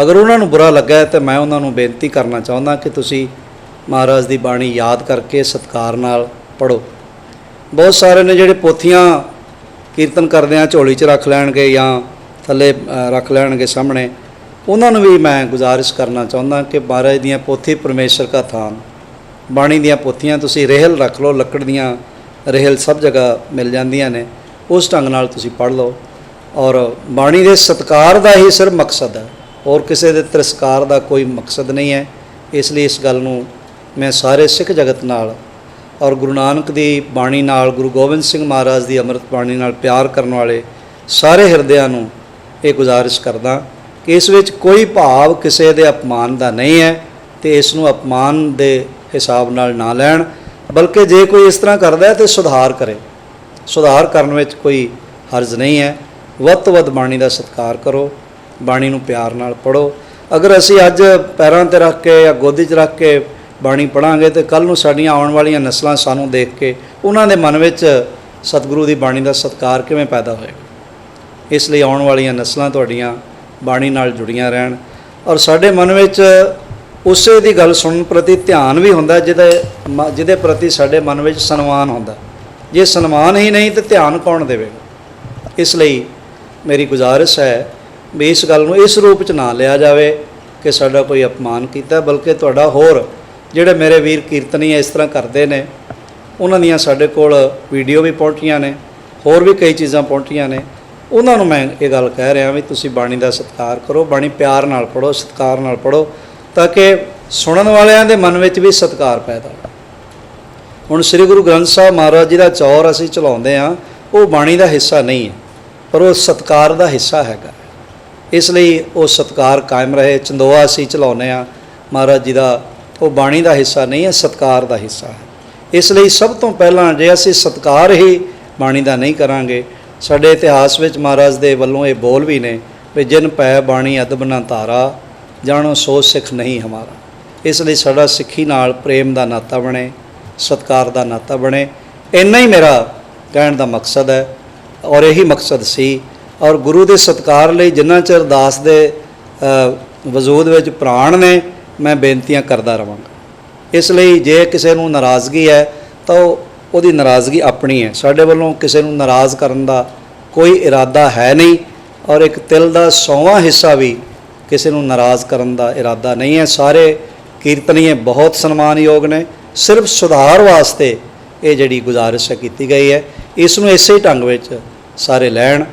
ਅਗਰ ਉਹਨਾਂ ਨੂੰ ਬੁਰਾ ਲੱਗਾ ਹੈ ਤਾਂ ਮੈਂ ਉਹਨਾਂ ਨੂੰ ਬੇਨਤੀ ਕਰਨਾ ਚਾਹੁੰਦਾ ਕਿ ਤੁਸੀਂ ਮਹਾਰਾਜ ਦੀ ਬਾਣੀ ਯਾਦ ਕਰਕੇ ਸਤਿਕਾਰ ਨਾਲ ਪੜ੍ਹੋ। ਬਹੁਤ ਸਾਰੇ ਨੇ ਜਿਹੜੇ ਪੋਥੀਆਂ ਕੀਰਤਨ ਕਰਦਿਆਂ ਝੋਲੀ 'ਚ ਰੱਖ ਲੈਣਗੇ ਜਾਂ ਥੱਲੇ ਰੱਖ ਲੈਣਗੇ ਸਾਹਮਣੇ, ਉਹਨਾਂ ਨੂੰ ਵੀ ਮੈਂ ਗੁਜ਼ਾਰਿਸ਼ ਕਰਨਾ ਚਾਹੁੰਦਾ ਕਿ ਮਹਾਰਾਜ ਦੀਆਂ ਪੋਥੀ ਪਰਮੇਸ਼ਰ ਦਾ ਥਾਨ, ਬਾਣੀ ਦੀਆਂ ਪੋਥੀਆਂ ਤੁਸੀਂ ਰਹਿਲ ਰੱਖ ਲਓ। ਲੱਕੜ ਦੀਆਂ ਰਹਿਲ ਸਭ ਜਗ੍ਹਾ ਮਿਲ ਜਾਂਦੀਆਂ ਨੇ, ਉਸ ਢੰਗ ਨਾਲ ਤੁਸੀਂ ਪੜ੍ਹ ਲਓ। ਔਰ ਬਾਣੀ ਦੇ ਸਤਿਕਾਰ ਦਾ ਹੀ ਸਿਰਫ ਮਕਸਦ ਹੈ, ਹੋਰ ਕਿਸੇ ਦੇ ਤਿਰਸਕਾਰ ਦਾ ਕੋਈ ਮਕਸਦ ਨਹੀਂ ਹੈ। ਇਸ ਲਈ ਇਸ ਗੱਲ ਨੂੰ ਮੈਂ ਸਾਰੇ ਸਿੱਖ ਜਗਤ ਨਾਲ ਔਰ ਗੁਰੂ ਨਾਨਕ ਦੀ ਬਾਣੀ ਨਾਲ, ਗੁਰੂ ਗੋਬਿੰਦ ਸਿੰਘ ਮਹਾਰਾਜ ਦੀ ਅੰਮ੍ਰਿਤ ਬਾਣੀ ਨਾਲ ਪਿਆਰ ਕਰਨ ਵਾਲੇ ਸਾਰੇ ਹਿਰਦਿਆਂ ਨੂੰ ਇਹ ਗੁਜ਼ਾਰਿਸ਼ ਕਰਦਾ ਕਿ ਇਸ ਵਿੱਚ ਕੋਈ ਭਾਵ ਕਿਸੇ ਦੇ ਅਪਮਾਨ ਦਾ ਨਹੀਂ ਹੈ ਅਤੇ ਇਸ ਨੂੰ ਅਪਮਾਨ ਦੇ ਹਿਸਾਬ ਨਾਲ ਨਾ ਲੈਣ, ਬਲਕਿ ਜੇ ਕੋਈ ਇਸ ਤਰ੍ਹਾਂ ਕਰਦਾ ਹੈ ਤਾਂ ਸੁਧਾਰ ਕਰੇ। ਸੁਧਾਰ ਕਰਨ ਵਿੱਚ ਕੋਈ ਹਰਜ਼ ਨਹੀਂ ਹੈ। ਵੱਧ ਤੋਂ ਵੱਧ ਬਾਣੀ ਦਾ ਸਤਿਕਾਰ ਕਰੋ, ਬਾਣੀ ਨੂੰ ਪਿਆਰ ਨਾਲ ਪੜ੍ਹੋ। ਅਗਰ ਅਸੀਂ ਅੱਜ ਪੈਰਾਂ 'ਤੇ ਰੱਖ ਕੇ ਜਾਂ ਗੋਦੀ 'ਚ ਰੱਖ ਕੇ ਬਾਣੀ ਪੜ੍ਹਾਂਗੇ ਤਾਂ ਕੱਲ੍ਹ ਨੂੰ ਸਾਡੀਆਂ ਆਉਣ ਵਾਲੀਆਂ ਨਸਲਾਂ ਸਾਨੂੰ ਦੇਖ ਕੇ ਉਹਨਾਂ ਦੇ ਮਨ ਵਿੱਚ ਸਤਿਗੁਰੂ ਦੀ ਬਾਣੀ ਦਾ ਸਤਿਕਾਰ ਕਿਵੇਂ ਪੈਦਾ ਹੋਏਗਾ। ਇਸ ਲਈ ਆਉਣ ਵਾਲੀਆਂ ਨਸਲਾਂ ਤੁਹਾਡੀਆਂ ਬਾਣੀ ਨਾਲ ਜੁੜੀਆਂ ਰਹਿਣ ਔਰ ਸਾਡੇ ਮਨ ਵਿੱਚ ਉਸੇ ਦੀ ਗੱਲ ਸੁਣਨ ਪ੍ਰਤੀ ਧਿਆਨ ਵੀ ਹੁੰਦਾ ਜਿਹਦੇ ਪ੍ਰਤੀ ਸਾਡੇ ਮਨ ਵਿੱਚ ਸਨਮਾਨ ਹੁੰਦਾ। ਜੇ ਸਨਮਾਨ ਹੀ ਨਹੀਂ ਤਾਂ ਧਿਆਨ ਕੌਣ ਦੇਵੇਗਾ। ਇਸ ਲਈ ਮੇਰੀ ਗੁਜ਼ਾਰਿਸ਼ ਹੈ ਵੀ ਇਸ ਗੱਲ ਨੂੰ ਇਸ ਰੂਪ 'ਚ ਨਾ ਲਿਆ ਜਾਵੇ ਕਿ ਸਾਡਾ ਕੋਈ ਅਪਮਾਨ ਕੀਤਾ, ਬਲਕਿ ਤੁਹਾਡਾ ਹੋਰ ਜਿਹੜੇ ਮੇਰੇ ਵੀਰ ਕੀਰਤਨੀ ਇਸ ਤਰ੍ਹਾਂ ਕਰਦੇ ਨੇ ਉਹਨਾਂ ਦੀਆਂ ਸਾਡੇ ਕੋਲ ਵੀਡੀਓ ਵੀ ਪਹੁੰਚੀਆਂ ਨੇ, ਹੋਰ ਵੀ ਕਈ ਚੀਜ਼ਾਂ ਪਹੁੰਚੀਆਂ ਨੇ। ਉਹਨਾਂ ਨੂੰ ਮੈਂ ਇਹ ਗੱਲ ਕਹਿ ਰਿਹਾ ਵੀ ਤੁਸੀਂ ਬਾਣੀ ਦਾ ਸਤਿਕਾਰ ਕਰੋ, ਬਾਣੀ ਪਿਆਰ ਨਾਲ ਪੜ੍ਹੋ, ਸਤਿਕਾਰ ਨਾਲ ਪੜ੍ਹੋ, ਤਾਂ ਕਿ ਸੁਣਨ ਵਾਲਿਆਂ ਦੇ ਮਨ ਵਿੱਚ ਵੀ ਸਤਿਕਾਰ ਪੈਦਾ ਹੋਵੇ। ਹੁਣ ਸ੍ਰੀ ਗੁਰੂ ਗ੍ਰੰਥ ਸਾਹਿਬ ਮਹਾਰਾਜ ਜੀ ਦਾ ਚੌਰ ਅਸੀਂ ਚਲਾਉਂਦੇ ਹਾਂ, ਉਹ ਬਾਣੀ ਦਾ ਹਿੱਸਾ ਨਹੀਂ ਹੈ ਪਰ ਉਹ ਸਤਿਕਾਰ ਦਾ ਹਿੱਸਾ ਹੈਗਾ। ਇਸ ਲਈ ਉਹ ਸਤਿਕਾਰ ਕਾਇਮ ਰਹੇ। ਚੰਦੋਆ ਅਸੀਂ ਚਲਾਉਂਦੇ ਹਾਂ ਮਹਾਰਾਜ ਜੀ ਦਾ, ਉਹ ਬਾਣੀ ਦਾ ਹਿੱਸਾ ਨਹੀਂ ਹੈ, ਸਤਿਕਾਰ ਦਾ ਹਿੱਸਾ ਹੈ। ਇਸ ਲਈ ਸਭ ਤੋਂ ਪਹਿਲਾਂ ਜੇ ਅਸੀਂ ਸਤਿਕਾਰ ਹੀ ਬਾਣੀ ਦਾ ਨਹੀਂ ਕਰਾਂਗੇ, ਸਾਡੇ ਇਤਿਹਾਸ ਵਿੱਚ ਮਹਾਰਾਜ ਦੇ ਵੱਲੋਂ ਇਹ ਬੋਲ ਵੀ ਨੇ ਵੀ ਜਿਨ ਪੈ ਬਾਣੀ ਅਦਬ ਨਾ ਧਾਰਾ, ਜਾਣੋ ਸੋ ਸਿੱਖ ਨਹੀਂ ਹਮਾਰਾ। ਇਸ ਲਈ ਸਾਡਾ ਸਿੱਖੀ ਨਾਲ ਪ੍ਰੇਮ ਦਾ ਨਾਤਾ ਬਣੇ, ਸਤਿਕਾਰ ਦਾ ਨਾਤਾ ਬਣੇ। ਇੰਨਾ ਹੀ ਮੇਰਾ ਕਹਿਣ ਦਾ ਮਕਸਦ ਹੈ ਔਰ ਇਹੀ ਮਕਸਦ ਸੀ। ਔਰ ਗੁਰੂ ਦੇ ਸਤਿਕਾਰ ਲਈ ਜਿੰਨਾ ਚਿਰ ਦਾਸ ਦੇ ਵਜੂਦ ਵਿੱਚ ਪ੍ਰਾਣ ਨੇ, ਮੈਂ ਬੇਨਤੀਆਂ ਕਰਦਾ ਰਹਾਂਗਾ। ਇਸ ਲਈ ਜੇ ਕਿਸੇ ਨੂੰ ਨਾਰਾਜ਼ਗੀ ਹੈ ਤਾਂ ਉਹਦੀ ਨਾਰਾਜ਼ਗੀ ਆਪਣੀ ਹੈ। ਸਾਡੇ ਵੱਲੋਂ ਕਿਸੇ ਨੂੰ ਨਾਰਾਜ਼ ਕਰਨ ਦਾ ਕੋਈ ਇਰਾਦਾ ਹੈ ਨਹੀਂ ਔਰ ਇੱਕ ਤਿਲ ਦਾ 100ਵਾਂ ਹਿੱਸਾ ਵੀ ਕਿਸੇ ਨੂੰ ਨਾਰਾਜ਼ ਕਰਨ ਦਾ ਇਰਾਦਾ ਨਹੀਂ ਹੈ। ਸਾਰੇ ਕੀਰਤਨੀਏ ਬਹੁਤ ਸਨਮਾਨਯੋਗ ਨੇ। ਸਿਰਫ ਸੁਧਾਰ ਵਾਸਤੇ ਇਹ ਜਿਹੜੀ ਗੁਜ਼ਾਰਿਸ਼ ਕੀਤੀ ਗਈ ਹੈ, ਇਸ ਨੂੰ ਇਸੇ ਢੰਗ ਵਿੱਚ ਸਾਰੇ ਲੈਣ।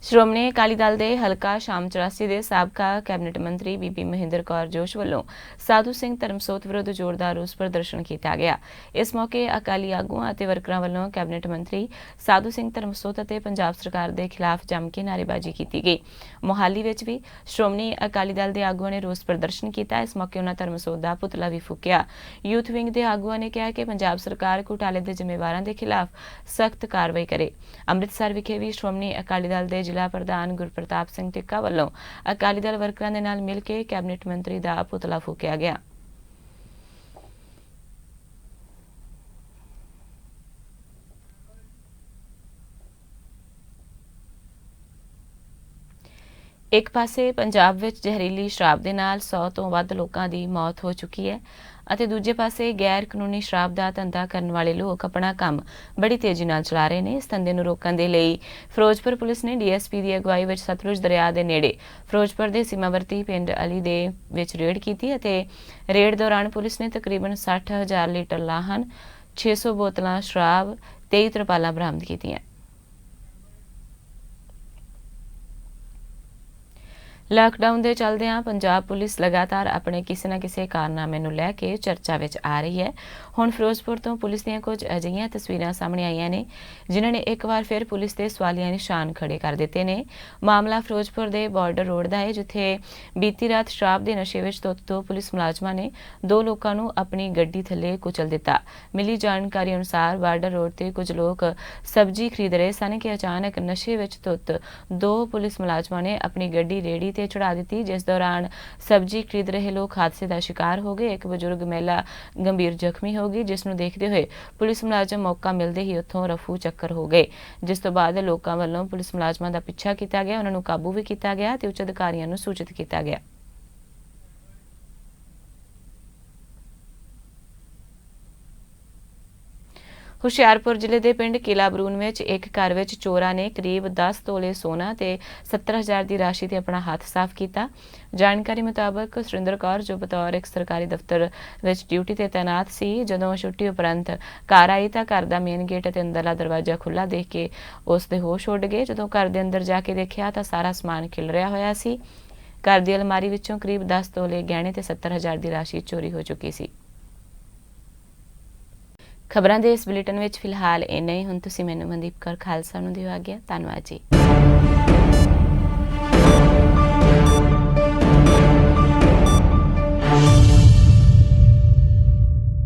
ਸ਼੍ਰੋਮਣੀ ਅਕਾਲੀ ਦਲ ਦੇ ਹਲਕਾ ਸ਼ਾਮ 84 ਦੇ ਸਾਬਕਾ ਕੈਬਨਿਟ ਮੰਤਰੀ ਬੀਬੀ ਮਹਿੰਦਰ ਕੌਰ ਜੋਸ਼ ਵੱਲੋਂ ਸਾਧੂ ਸਿੰਘ ਧਰਮਸੋਤ ਵਿਰੁੱਧ ਜ਼ੋਰਦਾਰ ਰੋਸ ਪ੍ਰਦਰਸ਼ਨ ਕੀਤਾ ਗਿਆ। ਇਸ ਮੌਕੇ ਅਕਾਲੀ ਆਗੂਆਂ ਅਤੇ ਵਰਕਰਾਂ ਵੱਲੋਂ ਕੈਬਨਿਟ ਮੰਤਰੀ ਸਾਧੂ ਸਿੰਘ ਧਰਮਸੋਤ ਅਤੇ ਪੰਜਾਬ ਸਰਕਾਰ ਦੇ ਖਿਲਾਫ ਜੰਮ ਕੇ ਨਾਅਰੇਬਾਜ਼ੀ ਕੀਤੀ ਗਈ। ਮੋਹਾਲੀ ਵਿੱਚ ਵੀ ਸ਼੍ਰੋਮਣੀ ਅਕਾਲੀ ਦਲ ਦੇ ਆਗੂਆਂ ਨੇ ਰੋਸ ਪ੍ਰਦਰਸ਼ਨ ਕੀਤਾ। ਇਸ ਮੌਕੇ ਉਹਨਾਂ ਧਰਮਸੋਤ ਦਾ ਪੁਤਲਾ ਵੀ ਫੂਕਿਆ। ਯੂਥ ਵਿੰਗ ਦੇ ਆਗੂਆਂ ਨੇ ਕਿਹਾ ਕਿ ਪੰਜਾਬ ਸਰਕਾਰ ਘੁਟਾਲੇ ਦੇ ਜ਼ਿੰਮੇਵਾਰਾਂ ਦੇ ਖਿਲਾਫ ਸਖਤ ਕਾਰਵਾਈ ਕਰੇ। ਅੰਮ੍ਰਿਤਸਰ ਵਿਖੇ ਵੀ ਸ਼੍ਰੋਮਣੀ ਅਕਾਲੀ ਦਲ ਦੇ ਜ਼ਿਲ੍ਹਾ ਪ੍ਰਧਾਨ ਗੁਰਪ੍ਰਤਾਪ ਸਿੰਘ ਟਿੱਕਾ ਵੱਲੋਂ ਅਕਾਲੀ ਦਲ ਵਰਕਰਾਂ ਦੇ ਨਾਲ ਮਿਲ ਕੇ ਕੈਬਨਿਟ ਮੰਤਰੀ ਦਾ ਪੁਤਲਾ ਫੂਕਿਆ ਗਿਆ। ਇੱਕ ਪਾਸੇ ਪੰਜਾਬ ਵਿੱਚ ਜ਼ਹਿਰੀਲੀ ਸ਼ਰਾਬ ਦੇ ਨਾਲ 100 ਤੋਂ ਵੱਧ ਲੋਕਾਂ ਦੀ ਮੌਤ ਹੋ ਚੁੱਕੀ ਹੈ ਅਤੇ ਦੂਜੇ ਪਾਸੇ ਗੈਰ ਕਾਨੂੰਨੀ ਸ਼ਰਾਬ ਦਾ ਧੰਦਾ ਕਰਨ ਵਾਲੇ ਲੋਕ ਆਪਣਾ ਕੰਮ ਬੜੀ ਤੇਜ਼ੀ ਨਾਲ ਚਲਾ ਰਹੇ ਨੇ। ਇਸ ਧੰਦੇ ਨੂੰ ਰੋਕਣ ਦੇ ਲਈ ਫਿਰੋਜ਼ਪੁਰ ਪੁਲਿਸ ਨੇ ਡੀਐਸਪੀ ਦੀ ਅਗਵਾਈ ਵਿੱਚ ਸਤਲੁਜ ਦਰਿਆ ਦੇ ਨੇੜੇ ਫਿਰੋਜ਼ਪੁਰ ਦੇ ਸੀਮਾਵਰਤੀ ਪਿੰਡ ਅਲੀ ਦੇ ਵਿੱਚ ਰੇਡ ਕੀਤੀ ਅਤੇ ਰੇਡ ਦੌਰਾਨ ਪੁਲਿਸ ਨੇ ਤਕਰੀਬਨ 60,000 ਲੀਟਰ ਲਾਹਨ, 600 ਬੋਤਲਾਂ ਸ਼ਰਾਬ, 23 ਤਰਪਾਲਾਂ ਬਰਾਮਦ ਕੀਤੀਆਂ। ਲਾਕਡਾਊਨ ਦੇ ਚੱਲਦਿਆਂ ਪੰਜਾਬ ਪੁਲਿਸ ਲਗਾਤਾਰ ਆਪਣੇ ਕਿਸੇ ਨਾ ਕਿਸੇ ਕਾਰਨਾਮੇ ਨੂੰ ਲੈ ਕੇ ਚਰਚਾ ਵਿੱਚ ਆ ਰਹੀ ਹੈ। ਹੁਣ ਫਿਰੋਜ਼ਪੁਰ ਤੋਂ ਪੁਲਿਸ ਦੀਆਂ ਕੁਝ ਅਜਿਹੀਆਂ ਤਸਵੀਰਾਂ ਸਾਹਮਣੇ ਆਈਆਂ ਨੇ ਜਿਨ੍ਹਾਂ ਨੇ ਇੱਕ ਵਾਰ ਫਿਰ ਪੁਲਿਸ ਦੇ ਸਵਾਲੀਆ ਨਿਸ਼ਾਨ ਖੜੇ ਕਰ ਦਿੱਤੇ ਨੇ। ਮਾਮਲਾ ਫਿਰੋਜ਼ਪੁਰ ਦੇ ਬਾਰਡਰ ਰੋਡ ਦਾ ਹੈ, ਜਿੱਥੇ ਬੀਤੀ ਰਾਤ ਸ਼ਰਾਬ ਦੇ ਨਸ਼ੇ ਵਿੱਚ ਧੁੱਤ ਤੋਂ ਪੁਲਿਸ ਮੁਲਾਜ਼ਮਾਂ ਨੇ 2 ਲੋਕਾਂ ਨੂੰ ਆਪਣੀ ਗੱਡੀ ਥੱਲੇ ਕੁਚਲ ਦਿੱਤਾ। ਮਿਲੀ ਜਾਣਕਾਰੀ ਅਨੁਸਾਰ ਬਾਰਡਰ ਰੋਡ ਤੇ ਕੁਝ ਲੋਕ ਸਬਜ਼ੀ ਖਰੀਦ ਰਹੇ ਸਨ ਕਿ ਅਚਾਨਕ ਨਸ਼ੇ ਵਿੱਚ ਧੁੱਤ 2 ਪੁਲਿਸ ਮੁਲਾਜ਼ਮਾਂ ਨੇ ਆਪਣੀ ਗੱਡੀ ਰੇਹੜੀ ਤੇ ਚੜਾ ਦਿੱਤੀ, ਜਿਸ ਦੌਰਾਨ ਸਬਜ਼ੀ ਖਰੀਦ ਰਹੇ ਲੋਕ ਹਾਦਸੇ ਦਾ ਸ਼ਿਕਾਰ ਹੋ ਗਏ। ਇੱਕ ਬਜ਼ੁਰਗ ਮਹਿਲਾ ਗੰਭੀਰ ਜ਼ਖਮੀ ਹੋ ਗਈ, ਜਿਸ ਨੂੰ ਦੇਖਦੇ ਹੋਏ ਪੁਲਿਸ ਮੁਲਾਜ਼ਮ ਮੌਕਾ ਮਿਲਦੇ ਹੀ ਉੱਥੋਂ ਰਫੂ ਚੱਕਰ ਹੋ ਗਏ, ਜਿਸ ਤੋਂ ਬਾਅਦ ਲੋਕਾਂ ਵੱਲੋਂ ਪੁਲਿਸ ਮੁਲਾਜ਼ਮਾਂ ਦਾ ਪਿੱਛਾ ਕੀਤਾ ਗਿਆ, ਉਹਨਾਂ ਨੂੰ ਕਾਬੂ ਵੀ ਕੀਤਾ ਗਿਆ ਤੇ ਉੱਚ ਅਧਿਕਾਰੀਆਂ ਨੂੰ ਸੂਚਿਤ ਕੀਤਾ ਗਿਆ। ਹੁਸ਼ਿਆਰਪੁਰ ਜ਼ਿਲ੍ਹੇ ਦੇ ਪਿੰਡ ਕਿਲਾ ਬਰੂਨ ਵਿੱਚ ਇੱਕ ਘਰ ਵਿੱਚ ਚੋਰਾਂ ਨੇ ਕਰੀਬ 10 ਤੋਲੇ ਸੋਨਾ ਤੇ 70,000 ਦੀ ਰਾਸ਼ੀ ਤੇ ਆਪਣਾ ਹੱਥ ਸਾਫ਼ ਕੀਤਾ। ਜਾਣਕਾਰੀ ਮੁਤਾਬਕ ਸੁਰਿੰਦਰ ਕੌਰ, ਜੋ ਬਤੌਰ ਇੱਕ ਸਰਕਾਰੀ ਦਫ਼ਤਰ ਵਿੱਚ ਡਿਊਟੀ ਤੇ ਤੈਨਾਤ ਸੀ, ਜਦੋਂ ਛੁੱਟੀ ਉਪਰੰਤ ਘਰ ਆਈ ਤਾਂ ਘਰ ਦਾ ਮੇਨ ਗੇਟ ਅਤੇ ਅੰਦਰਲਾ ਦਰਵਾਜ਼ਾ ਖੁੱਲ੍ਹਾ ਦੇਖ ਕੇ ਉਸ ਦੇ ਹੋਸ਼ ਉੱਡ ਗਏ। ਜਦੋਂ ਘਰ ਦੇ ਅੰਦਰ ਜਾ ਕੇ ਦੇਖਿਆ ਤਾਂ ਸਾਰਾ ਸਮਾਨ ਖਿਲਰਿਆ ਹੋਇਆ ਸੀ। ਘਰ ਦੀ ਅਲਮਾਰੀ ਵਿੱਚੋਂ ਕਰੀਬ 10 ਤੋਲੇ ਗਹਿਣੇ ਤੇ 70,000 ਦੀ ਰਾਸ਼ੀ ਚੋਰੀ ਹੋ ਚੁੱਕੀ ਸੀ। ਖਬਰਾਂ ਦੇ ਇਸ ਬੁਲੇਟਿਨ ਵਿੱਚ ਫਿਲਹਾਲ ਇੰਨਾ ਹੀ। ਹੁਣ ਤੁਸੀਂ ਮੈਨੂੰ ਮਨਦੀਪ ਕੌਰ ਖਾਲਸਾ ਨੂੰ ਦਿਓ ਆਗਿਆ। ਧੰਨਵਾਦ ਜੀ।